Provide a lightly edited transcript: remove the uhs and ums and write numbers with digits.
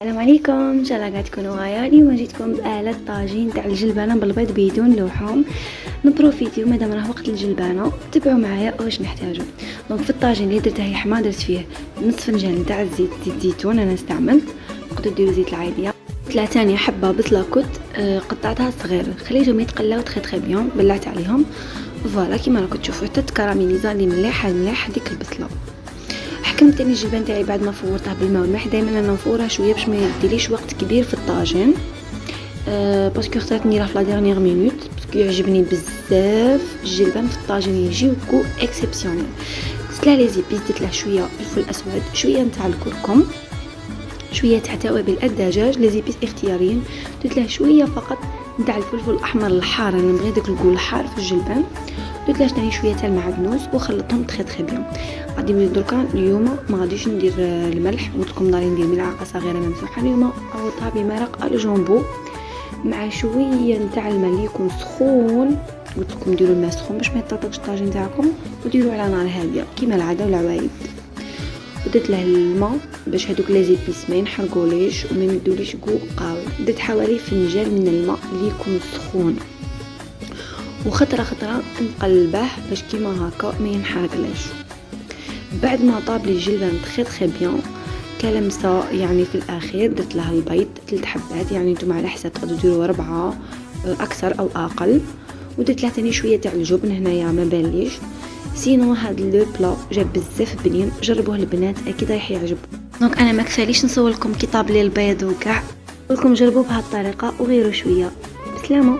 السلام عليكم، ان شاء الله قاعد تكونوا معايا. اليوم جيتكم بآلة طاجين تاع الجلبانه بالبيض بدون لحوم. نبروفيتيو مادام راه وقت الجلبانه، تبعوا معايا واش نحتاجو. دونك في الطاجين اللي درته هي حماضه، درت فيه نصف فنجان تاع زيت زيتون انا استعملت، تقدروا ديروا زيت العاديه. ثلاثه ثانيه حبه بصله كوت قطعتها صغير، خليتهم يتقلاو تخي بيان، بلعت عليهم فوالا كيما راكم تشوفوا حتى تكراميليزا لي مليح ديك البصله. حكمت اني الجبن تاعي بعد ما فورته بالماء والملح، دائما انا نفورها شويه باش ما يديليش وقت كبير في الطاجين، باسكو اخترت نديرها في لا ديرنيير مينوت، باسكو يعجبني بزاف الجلبان في الطاجين يجيو كو اكسبسيونيل. زدت له لي زيبيس، درت له شويه فلفل اسود، شويه نتاع الكركم، شويه تاع توابل الدجاج، لي زيبيس اختياريين، درت له شويه فقط نتاع الفلفل الاحمر الحار، انا نبغي داك الكول الحار في الجلبان. درت له ثاني شويه تاع المعدنوس وخلطتهم تخي بيان. غادي ندير دركا اليوم ما غاديش ندير الملح، قلت لكم ناري ندير ملعقه صغيره ممسوحه، اليوم عوضتها بمرق الجامبو مع شويه نتاع الماء اللي يكون سخون. قلت لكم ديروا الماء سخون باش ما يطرطقش الطاجين تاعكم، وديروا على نار هاديه كيما العاده والعوايد. ودرت له الماء باش هذوك لي زيبيس ما ينحرقوليش وما يمدوليش كو قاوي. درت حوالي فنجان من الماء اللي يكون سخون، وخطره نقلبه باش كيما هكا ما ينحرقليش. بعد ما طاب لي الجلبان تخي بيان كلمسه، يعني في الاخير درت لها البيض 3 حبات، يعني نتوما على حسب تقدروا ديروا 4 اكثر او اقل. ودرت لها ثاني شويه تاع الجبن، هنايا ما بانليش. سينو هاد لو بلا جاب بزاف بنين، جربوه البنات اكيد راح يعجبكم. دونك انا ما كفاليش نصور لكم كي طاب لي البيض وكاع، نقول لكم جربوه بهذه الطريقه وغيروا شويه. بسلامه.